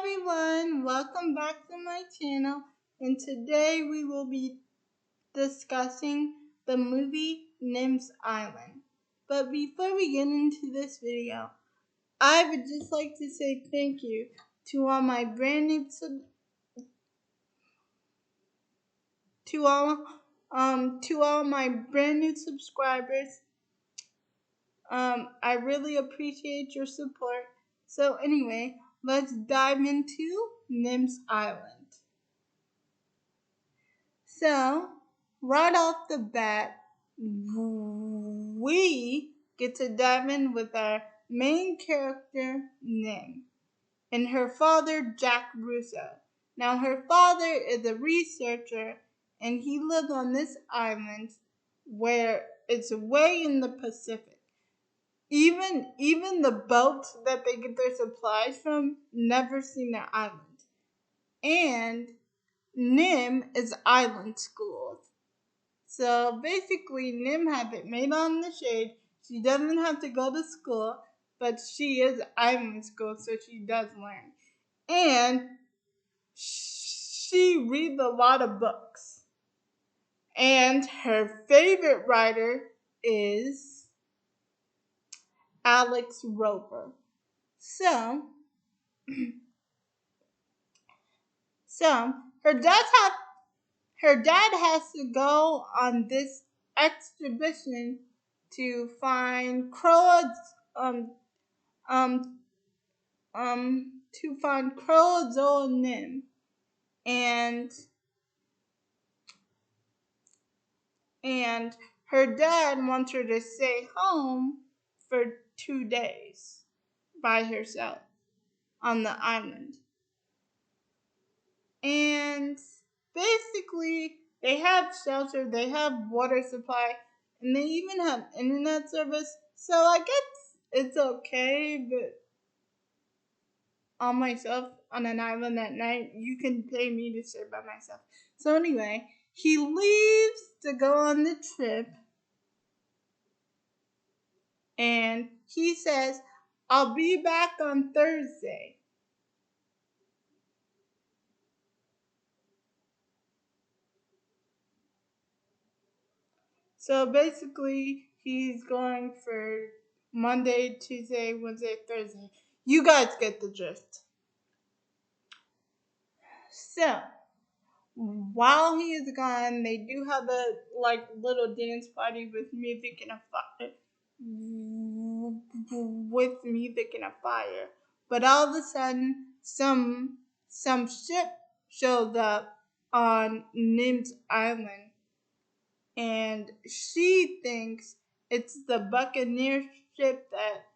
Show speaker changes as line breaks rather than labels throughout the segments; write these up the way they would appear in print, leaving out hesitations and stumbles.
everyone, welcome back to my channel, and today we will be discussing the movie Nim'S Island. But before we get into this video, I would just like to say thank you to all my brand new subscribers. I really appreciate your support. So anyway, let's dive into Nim'S Island. So, right off the bat, we get to dive in with our main character, Nim, and her father, Jack Russo. Now, her father is a researcher, and he lives on this island where it's way in the Pacific. Even the boats that they get their supplies from never seen their island. And Nim is island schooled. So basically, Nim has it made on the shade. She doesn't have to go to school, but she is island schooled, so she does learn. And she reads a lot of books. And her favorite writer is Alex Roper. So her dad has to go on this expedition to find Crow and Nim, and her dad wants her to stay home for 2 days by herself on the island. And basically, they have shelter, they have water supply, and they even have internet service. So I guess it's okay, but on myself on an island at night, you can pay me to stay by myself. So anyway, he leaves to go on the trip, and he says, "I'll be back on Thursday." So basically, he's going for Monday, Tuesday, Wednesday, Thursday. You guys get the gist. So, while he is gone, they do have a little dance party with music and a fire. But all of a sudden, some ship shows up on Nim'S Island, and she thinks it's the Buccaneer ship that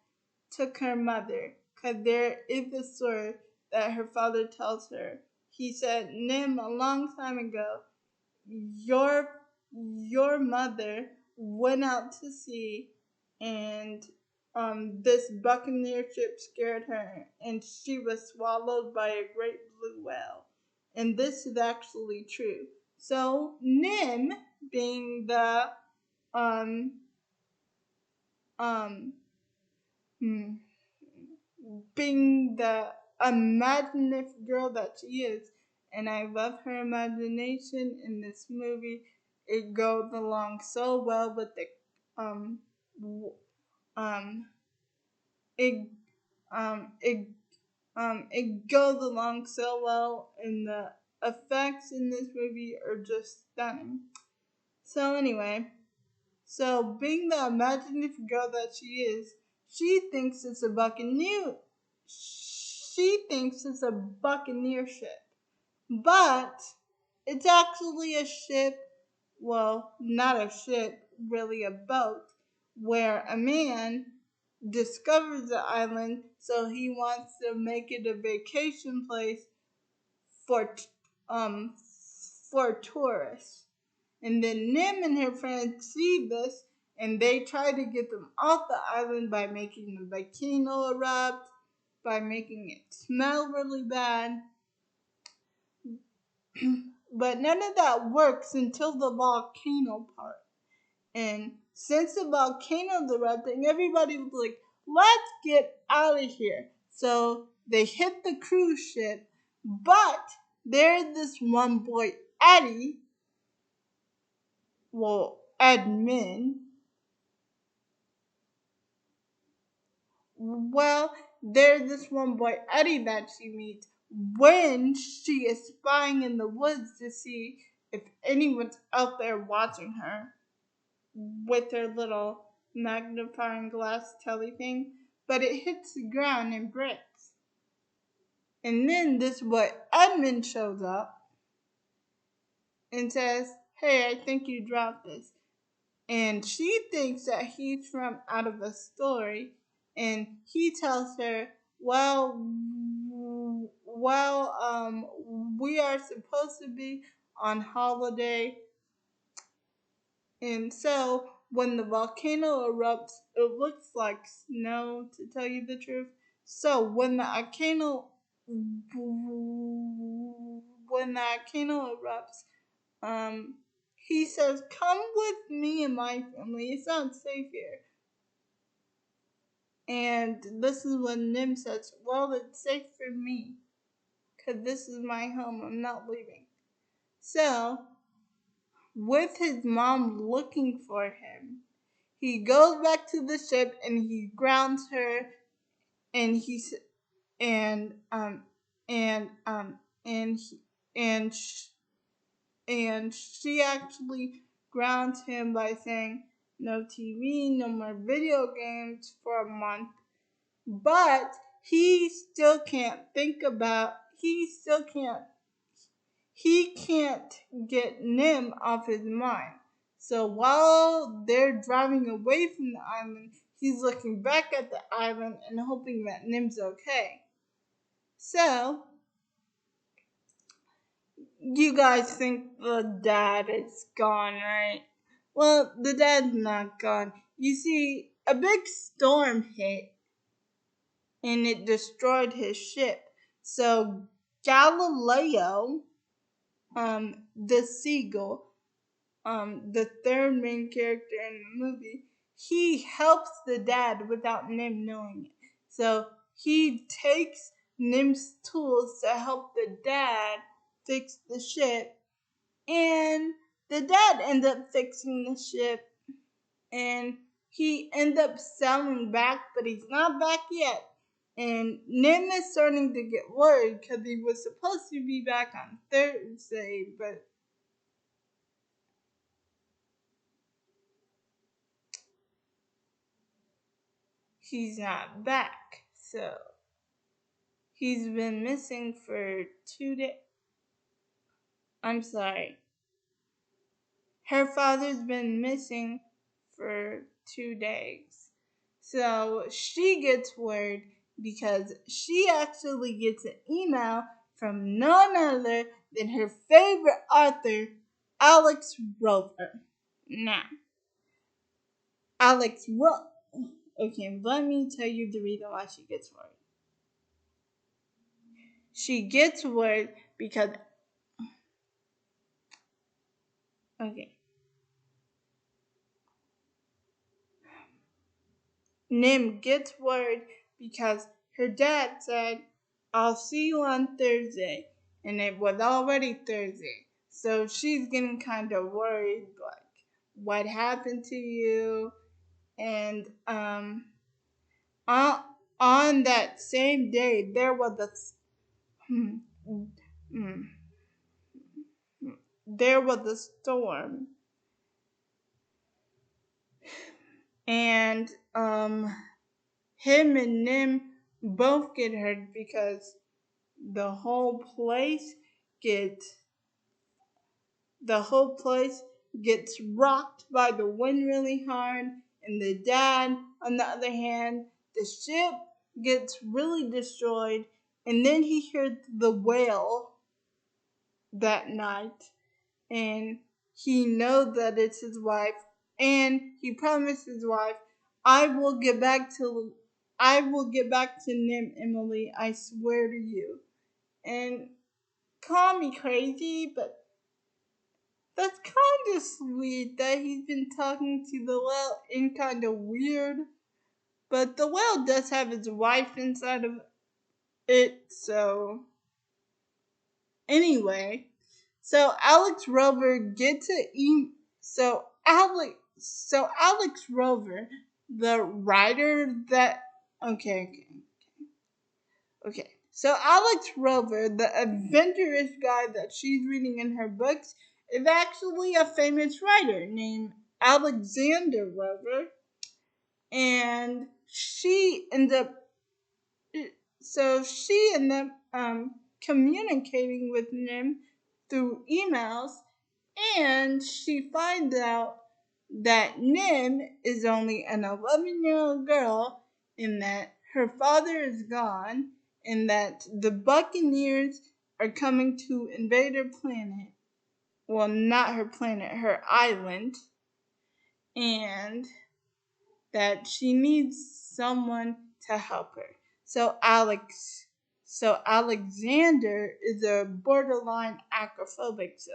took her mother, because there is a story that her father tells her. He said, "Nim, a long time ago, your mother went out to sea, and this Buccaneer ship scared her, and she was swallowed by a great blue whale." And this is actually true. So Nim, being the being the imaginative girl that she is, and I love her imagination in this movie. It goes along so well with the it goes along so well, and the effects in this movie are just stunning. So anyway, being the imaginative girl that she is, she thinks it's a buccaneer. She thinks it's a buccaneer ship, but it's actually a ship. Well, not a ship, really a boat, where a man discovers the island, so he wants to make it a vacation place for tourists. And then Nim and her friends see this, and they try to get them off the island by making the volcano erupt, by making it smell really bad. But none of that works until the volcano part. And since the volcano's erupting, everybody was like, "Let's get out of here." So they hit the cruise ship, but there's this one boy, Eddie, Edmund. Well, there's this one boy, Eddie, that she meets when she is spying in the woods to see if anyone's out there watching her with her little magnifying glass telly thing, but it hits the ground and breaks. And then this boy, Edmund, shows up and says, "Hey, I think you dropped this." And she thinks that he's from out of a story, and he tells her, we are supposed to be on holiday, and so when the volcano erupts, it looks like snow, to tell you the truth. So when the volcano erupts, he says, "Come with me and my family. It's not safe here." And this is when Nim says, "Well, it's safe for me, because this is my home. I'm not leaving." So, with his mom looking for him, he goes back to the ship and he grounds her, and he's and and and he, and sh- and she actually grounds him by saying no TV, no more video games for a month. But he can't get Nim off his mind. So while they're driving away from the island, he's looking back at the island and hoping that Nim's okay. So, you guys think the dad is gone, right? Well, the dad's not gone. You see, a big storm hit and it destroyed his ship. So Galileo, the seagull, the third main character in the movie, he helps the dad without Nim knowing it. So he takes Nim's tools to help the dad fix the ship, and the dad ends up fixing the ship, and he ends up sailing back, but he's not back yet. And Nim is starting to get worried because he was supposed to be back on Thursday, but he's not back. So he's been missing for 2 days. I'm sorry. Her father's been missing for 2 days. So she gets worried because she actually gets an email from none other than her favorite author, Alex Rover. Now, Alex Rover. Okay, let me tell you the reason why she gets worried. She gets worried because, okay, Nim gets worried because her dad said, "I'll see you on Thursday," and it was already Thursday. So she's getting kind of worried, like, what happened to you? And on that same day, hmm, hmm, there was a storm, and him and Nim both get hurt because the whole place gets the whole place gets rocked by the wind really hard, and the dad, on the other hand, the ship gets really destroyed, and then he hears the wail that night, and he knows that it's his wife, and he promised his wife, I will get back to Nim, Emily, I swear to you." And call me crazy, but that's kind of sweet that he's been talking to the whale and kind of weird. But the whale does have his wife inside of it so anyway, so Alex Rover get to so Alex Rover, the writer that okay. Okay, so Alex Rover, the adventurous guy that she's reading in her books, is actually a famous writer named Alexander Rover, and she ended up communicating with him through emails, and she finds out that Nim is only an 11-year-old girl, and that her father is gone, and that the Buccaneers are coming to invade her planet. Well, not her planet, her island, and that she needs someone to help her. So Alexander is a borderline acrophobic, so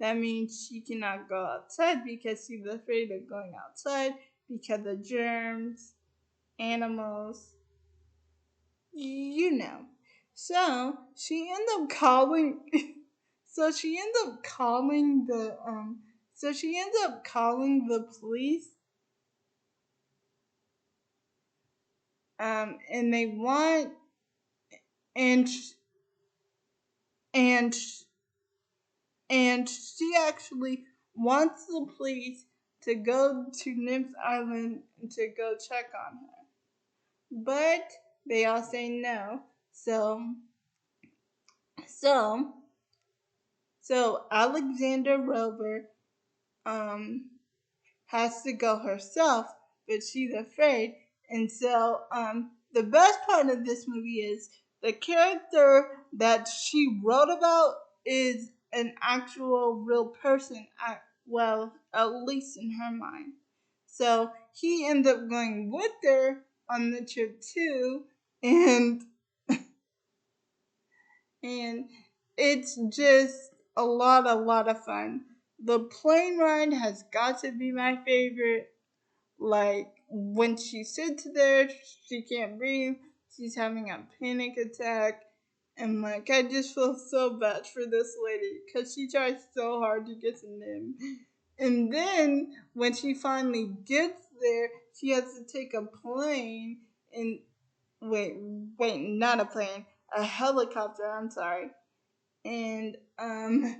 that means she cannot go outside because she's afraid of going outside because of germs, animals, you know. So she ends up calling so she ends up calling the police, and they want and and and she actually wants the police to go to Nim'S Island to go check on her, but they all say no. So so Alexander Rover um has to go herself, but she's afraid. And so the best part of this movie is the character that she wrote about is an actual real person, well, at least in her mind. So he ends up going with her on the trip too, and and it's just a lot of fun. The plane ride has got to be my favorite. Like when she sits there, she can't breathe. She's having a panic attack. And like, I just feel so bad for this lady because she tries so hard to get to Nim. And then when she finally gets there, she has to take a plane and not a plane, a helicopter. I'm sorry. And and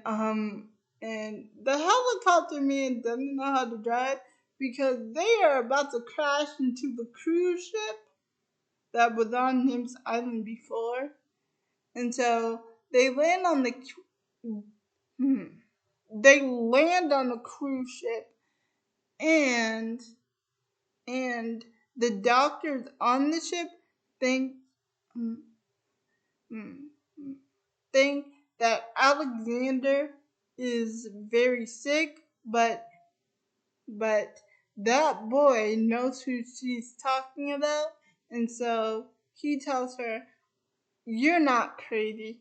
um and the helicopter man doesn't know how to drive because they are about to crash into the cruise ship that was on Nim's Island before, and so they land on the hmm, they land on a cruise ship, and and the doctors on the ship think hmm, hmm, think that Alexander is very sick, but that boy knows who she's talking about, and so he tells her, "You're not crazy.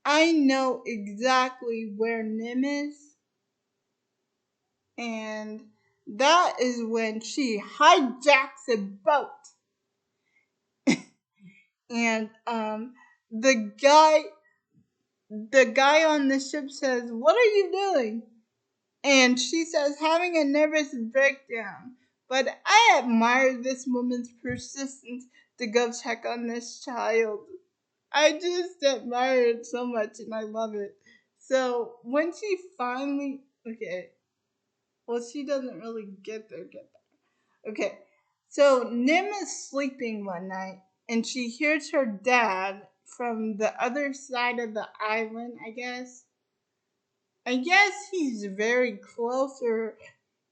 I know exactly where Nim is," and that is when she hijacks a boat, and the guy the guy on the ship says, "What are you doing?" And she says, "Having a nervous breakdown." But I admire this woman's persistence to go check on this child. I just admire it so much and I love it. So when she finally, okay, well, she doesn't really get there. Okay, so Nim is sleeping one night and she hears her dad from the other side of the island, I guess. I guess he's very close, or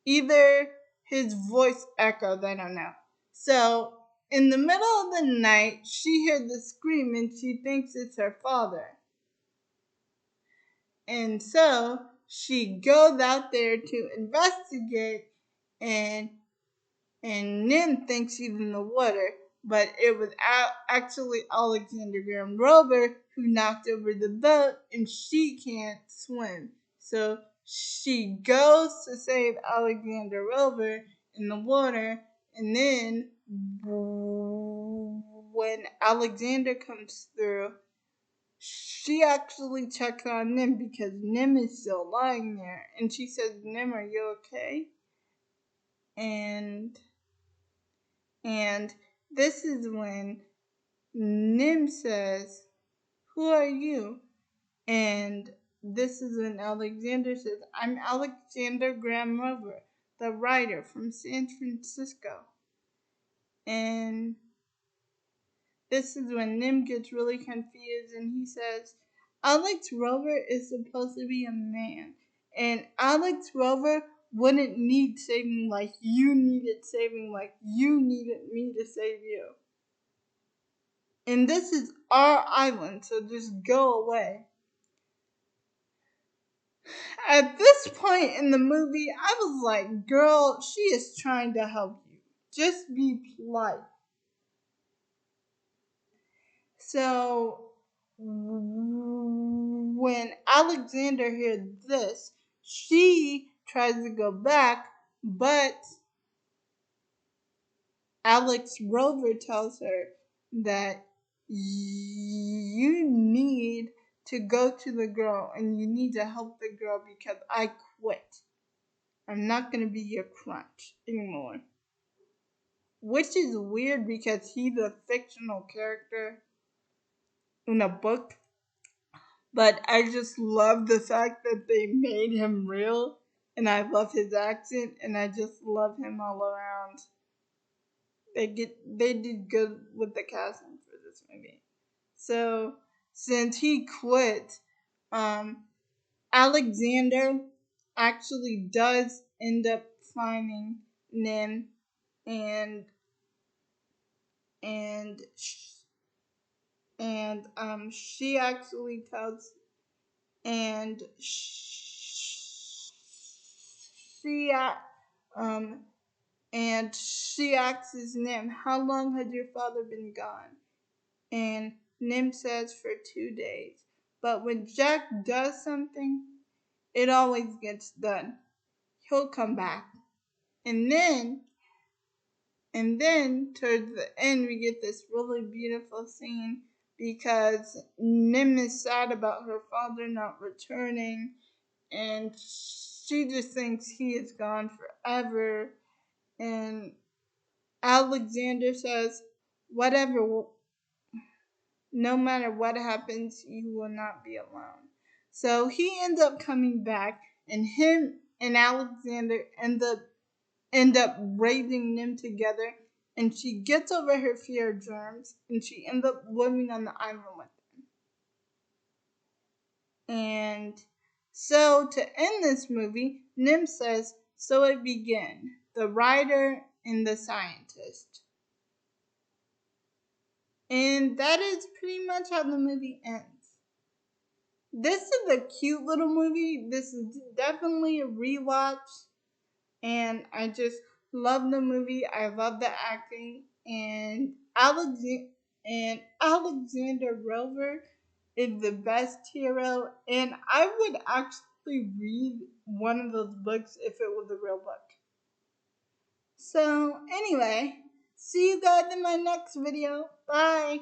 either his voice echoed, I don't know. So, in the middle of the night, she hears the scream and she thinks it's her father. And so, she goes out there to investigate, and Nim thinks she's in the water, but it was actually Alexander Graham Rover who knocked over the boat and she can't swim. So she goes to save Alexander Rover in the water, and then when Alexander comes through, she actually checks on Nim because Nim is still lying there, and she says, "Nim, are you okay?" And this is when Nim says, "Who are you?" And this is when Alexander says, "I'm Alexander Graham Rover, the writer from San Francisco." And this is when Nim gets really confused and he says, "Alex Rover is supposed to be a man, and Alex Rover wouldn't need saving like you needed saving, like you needed me to save you. And this is our island, so just go away." At this point in the movie, I was like, girl, she is trying to help you. Just be polite. So when Alexander hears this, she tries to go back, but Alex Rover tells her that you need to go to the girl and you need to help the girl because I quit. I'm not going to be your crunch anymore. Which is weird because he's a fictional character in a book. But I just love the fact that they made him real. And I love his accent. And I just love him all around. They did good with the casting for this movie. So since he quit, Alexander actually does end up finding Nim, and and she actually tells and she um and she asks Nim, "How long had your father been gone?" And Nim says, "For 2 days." But when Jack does something, it always gets done. He'll come back. And then towards the end we get this really beautiful scene because Nim is sad about her father not returning, and she just thinks he is gone forever. And Alexander says, "Whatever, no matter what happens, you will not be alone." So he ends up coming back, and him and Alexander end up raising them together, and she gets over her fear of germs, and she ends up living on the island with them. And so to end this movie, Nim says, "So it began, the writer and the scientist." And that is pretty much how the movie ends. This is a cute little movie. This is definitely a rewatch. And I just love the movie. I love the acting. And Alexander Rover is the best hero. And I would actually read one of those books if it was a real book. So anyway, see you guys in my next video. Bye.